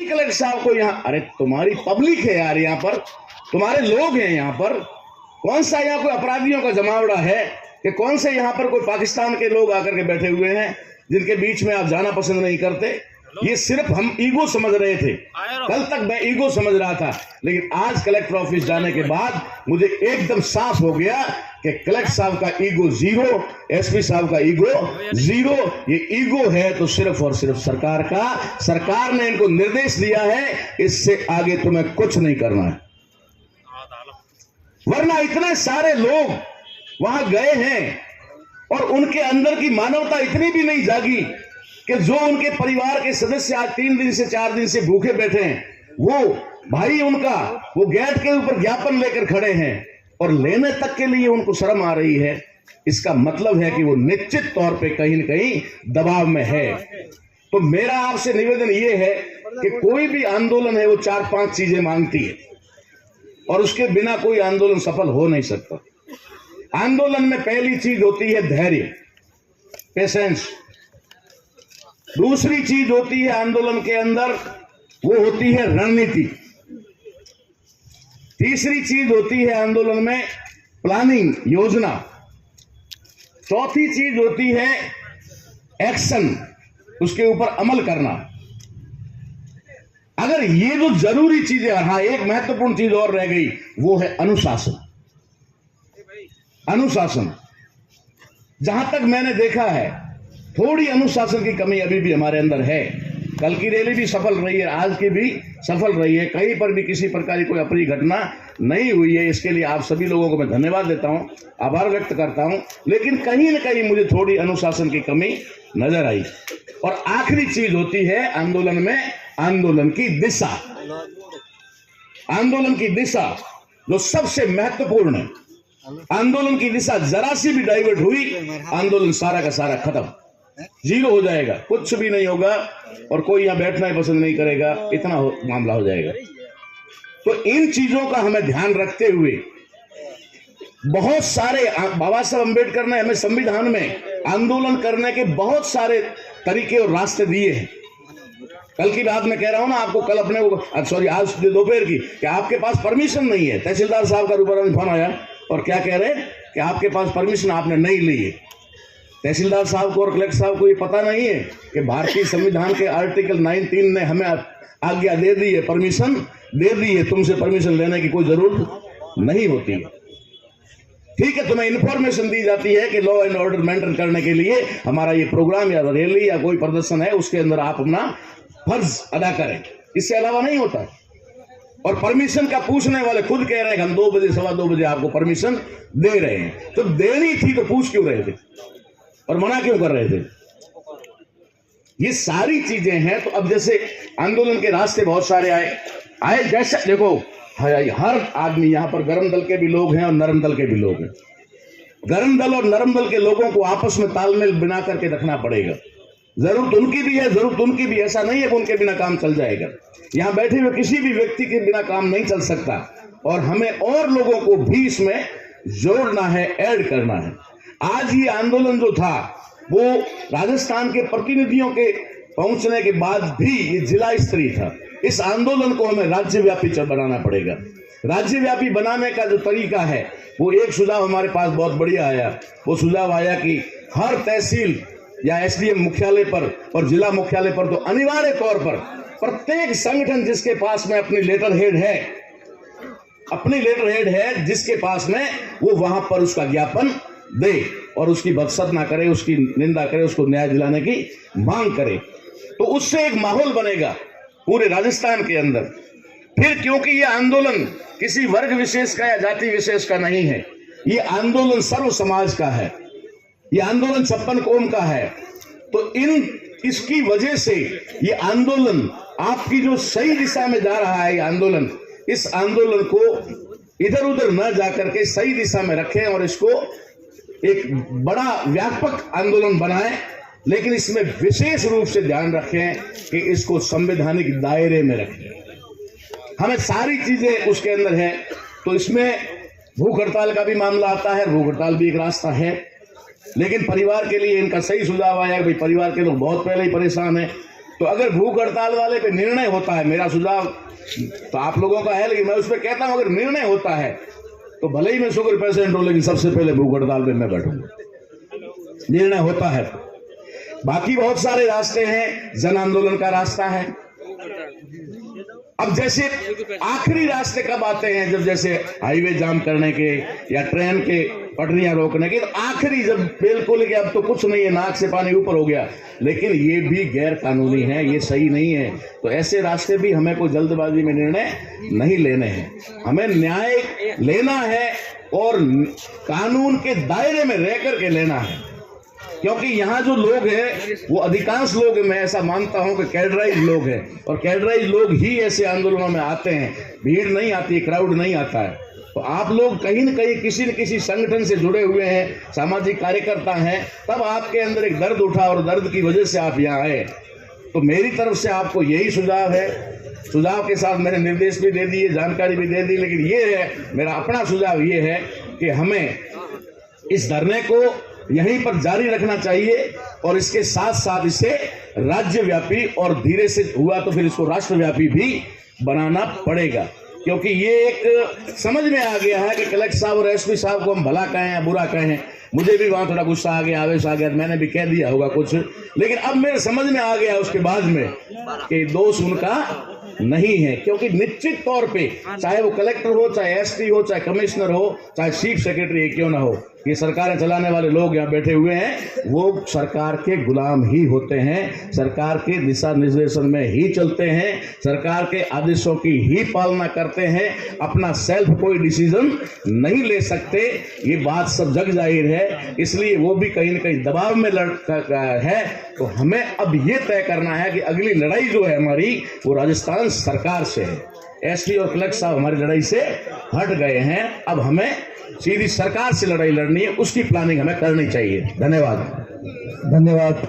Collector साहब को यहाँ, अरे तुम्हारी पब्लिक है यार, यहाँ पर तुम्हारे लोग हैं, यहाँ पर कौन सा यहाँ कोई अपराधियों का जमावड़ा है कि कौन से यहाँ पर कोई पाकिस्तान के लोग आकर के बैठे हुए हैं जिनके बीच में आप जाना पसंद नहीं करते। ये सिर्फ हम ईगो समझ रहे थे, कल तक मैं ईगो समझ रहा था, लेकिन आज कलेक्टर ऑफिस जाने के बाद मुझे एकदम साफ हो गया कि कलेक्टर साहब का ईगो जीरो, एसपी साहब का ईगो जीरो। ये ईगो है तो सिर्फ और सिर्फ सरकार का, सरकार ने इनको निर्देश दिया है, इससे आगे तुम्हें कुछ नहीं करना है। वरना इतने सारे लोग वहां गए हैं और उनके अंदर की मानवता इतनी भी नहीं जागी कि जो उनके परिवार के सदस्य आज 3 दिन से 4 दिन से भूखे बैठे हैं, वो भाई उनका वो गेट के ऊपर ज्ञापन लेकर खड़े हैं और लेने तक के लिए उनको शर्म आ रही है। इसका मतलब है कि वो निश्चित तौर पे कहीं न कहीं दबाव में है। तो मेरा आपसे निवेदन ये है कि कोई भी आंदोलन है वो 4-5 चीजें मांगती है और उसके बिना कोई आंदोलन सफल हो नहीं सकता। आंदोलन में पहली चीज होती है धैर्य, पेशेंस। दूसरी चीज होती है आंदोलन के अंदर, वो होती है रणनीति। तीसरी चीज होती है आंदोलन में प्लानिंग, योजना। चौथी चीज होती है एक्शन, उसके ऊपर अमल करना। अगर ये जो जरूरी चीजें, हाँ एक महत्वपूर्ण चीज और रह गई, वो है अनुशासन। अनुशासन, जहां तक मैंने देखा है थोड़ी अनुशासन की कमी अभी भी हमारे अंदर है। कल की रैली भी सफल रही है, आज की भी सफल रही है, कहीं पर भी किसी प्रकार की कोई अप्रिय घटना नहीं हुई है। इसके लिए आप सभी लोगों को मैं धन्यवाद देता हूं, आभार व्यक्त करता हूं। लेकिन कहीं न कहीं मुझे थोड़ी अनुशासन की कमी नजर आई। और आखिरी चीज होती है आंदोलन में आंदोलन की दिशा। आंदोलन की दिशा जो सबसे महत्वपूर्ण है। आंदोलन की दिशा जरा सी भी डाइवर्ट हुई, आंदोलन सारा का सारा खत्म, जीरो हो जाएगा, कुछ भी नहीं होगा और कोई यहां बैठना ही पसंद नहीं करेगा, इतना मामला हो जाएगा। तो इन चीजों का हमें ध्यान रखते हुए बहुत सारे, बाबा साहब अम्बेडकर ने हमें संविधान में आंदोलन करने के बहुत सारे तरीके और रास्ते दिए हैं। कल की बात मैं कह रहा हूं ना आपको, कल अपने सॉरी आज दोपहर की, कि आपके पास परमिशन नहीं है। तहसीलदार साहब का ऊपर फोन आया और क्या कह रहे हैं कि आपके पास परमिशन आपने नहीं ली है। तहसीलदार साहब को और कलेक्टर साहब को ये पता नहीं है कि भारतीय संविधान के आर्टिकल 19 ने हमें आज्ञा दे दी है, परमिशन दे दी है, तुमसे परमिशन लेने की कोई जरूरत नहीं होती है। ठीक है, तुम्हें इंफॉर्मेशन दी जाती है कि लॉ एंड ऑर्डर मेंटेन करने के लिए हमारा ये प्रोग्राम या रैली या कोई प्रदर्शन है, उसके अंदर आप अपना फर्ज अदा करें, इससे अलावा नहीं होता। और परमिशन का पूछने वाले खुद कह रहे हैं कि हम 2 बजे 2:15 बजे आपको परमिशन दे रहे हैं। तो देनी थी तो पूछ क्यों रहे थे और मना क्यों कर रहे थे? ये सारी चीजें हैं। तो अब जैसे आंदोलन के रास्ते बहुत सारे आए जैसे देखो, हर आदमी, यहां पर गर्म दल के भी लोग हैं और नरम दल के भी लोग हैं। गर्म दल और नरम दल के लोगों को आपस में तालमेल बना करके रखना पड़ेगा। जरूरत उनकी भी है, जरूरत उनकी भी। ऐसा नहीं है कि उनके बिना काम चल जाएगा। यहां बैठे हुए किसी भी व्यक्ति के बिना काम नहीं चल सकता और हमें और लोगों को भी इसमें जोड़ना है, ऐड करना है। आज ये आंदोलन जो था वो राजस्थान के प्रतिनिधियों के पहुंचने के बाद भी ये जिला स्तरीय था। इस आंदोलन को हमें राज्यव्यापी बनाना पड़ेगा। राज्यव्यापी बनाने का जो तरीका है, वो एक सुझाव हमारे पास बहुत बढ़िया आया। वो सुझाव आया कि हर तहसील या एसडीएम मुख्यालय पर और जिला मुख्यालय पर तो अनिवार्य तौर पर प्रत्येक संगठन जिसके पास में अपनी लेटर हेड है, जिसके पास में, वो वहां पर उसका ज्ञापन दे और उसकी बदसत ना करे, उसकी निंदा करे, उसको न्याय दिलाने की मांग करे। तो उससे एक माहौल बनेगा पूरे राजस्थान के अंदर। फिर क्योंकि ये आंदोलन किसी वर्ग विशेष का या जाति विशेष का नहीं है, ये आंदोलन सर्व समाज का है, ये आंदोलन 56 कौम का है। तो इसकी वजह से ये आंदोलन आपकी जो सही दिशा में जा रहा है, ये आंदोलन, इस आंदोलन को इधर उधर न जाकर के सही दिशा में रखें और इसको एक बड़ा व्यापक आंदोलन बनाएं। लेकिन इसमें विशेष रूप से ध्यान रखें कि इसको संवैधानिक दायरे में रखें। हमें सारी चीजें उसके अंदर है। तो इसमें भूख हड़ताल का भी मामला आता है, भूख हड़ताल भी एक रास्ता है। लेकिन परिवार के लिए इनका सही सुझाव आया कि भाई परिवार के लोग बहुत पहले ही परेशान हैं, तो अगर भूख हड़ताल वाले पे निर्णय होता है, मेरा सुझाव तो आप लोगों का है, लेकिन मैं उस पर कहता हूं अगर निर्णय होता है तो भले ही मैं शुगर पेशेंट हूं, लेकिन सबसे पहले भूख हड़ताल पे मैं बैठूंगा। निर्णय होता है। बाकी बहुत सारे रास्ते हैं, जन आंदोलन का रास्ता है। अब जैसे आखिरी रास्ते कब आते हैं, जब जैसे हाईवे जाम करने के या ट्रेन के पटरियां रोकने के, तो आखिरी जब बिल्कुल कि अब तो कुछ नहीं है, नाक से पानी ऊपर हो गया, लेकिन ये भी गैर कानूनी है, ये सही नहीं है। तो ऐसे रास्ते भी हमें कोई जल्दबाजी में निर्णय नहीं लेने हैं, हमें न्याय लेना है और कानून के दायरे में रह करके लेना है। क्योंकि यहाँ जो लोग हैं वो अधिकांश लोग, मैं ऐसा मानता हूं कि कैडराइज लोग हैं, और कैडराइज लोग ही ऐसे आंदोलनों में आते हैं, भीड़ नहीं आती, क्राउड नहीं आता है। तो आप लोग कहीं न कहीं किसी न किसी संगठन से जुड़े हुए हैं, सामाजिक कार्यकर्ता हैं, तब आपके अंदर एक दर्द उठा और दर्द की वजह से आप यहाँ आए। तो मेरी तरफ से आपको यही सुझाव है, सुझाव के साथ मैंने निर्देश भी दे दिए, जानकारी भी दे दी, लेकिन ये है मेरा अपना सुझाव ये है कि हमें इस धरने को यहीं पर जारी रखना चाहिए और इसके साथ साथ इसे राज्यव्यापी और धीरे से हुआ तो फिर इसको राष्ट्रव्यापी भी बनाना पड़ेगा। क्योंकि ये एक समझ में आ गया है कि कलेक्टर साहब और एसपी साहब को हम भला कहें या बुरा कहें। मुझे भी वहां थोड़ा गुस्सा आ गया, आवेश आ गया, मैंने भी कह दिया होगा कुछ, लेकिन अब मेरे समझ में आ गया उसके बाद में कि दोष उनका नहीं है। क्योंकि निश्चित तौर पे चाहे वो कलेक्टर हो, चाहे एसपी हो, चाहे कमिश्नर हो, चाहे चीफ सेक्रेटरी क्यों ना हो, ये सरकारें चलाने वाले लोग यहाँ बैठे हुए हैं, वो सरकार के गुलाम ही होते हैं, सरकार के दिशा निर्देशन में ही चलते हैं, सरकार के आदेशों की ही पालना करते हैं, अपना सेल्फ कोई डिसीजन नहीं ले सकते। ये बात सब जग जाहिर है, इसलिए वो भी कहीं न कहीं दबाव में है। तो हमें अब ये तय करना है कि अगली लड़ाई जो है हमारी, वो राजस्थान सरकार से है। एसपी और कलेक्टर साहब हमारी लड़ाई से हट गए हैं, अब हमें सीधी सरकार से लड़ाई लड़नी है, उसकी प्लानिंग हमें करनी चाहिए। धन्यवाद।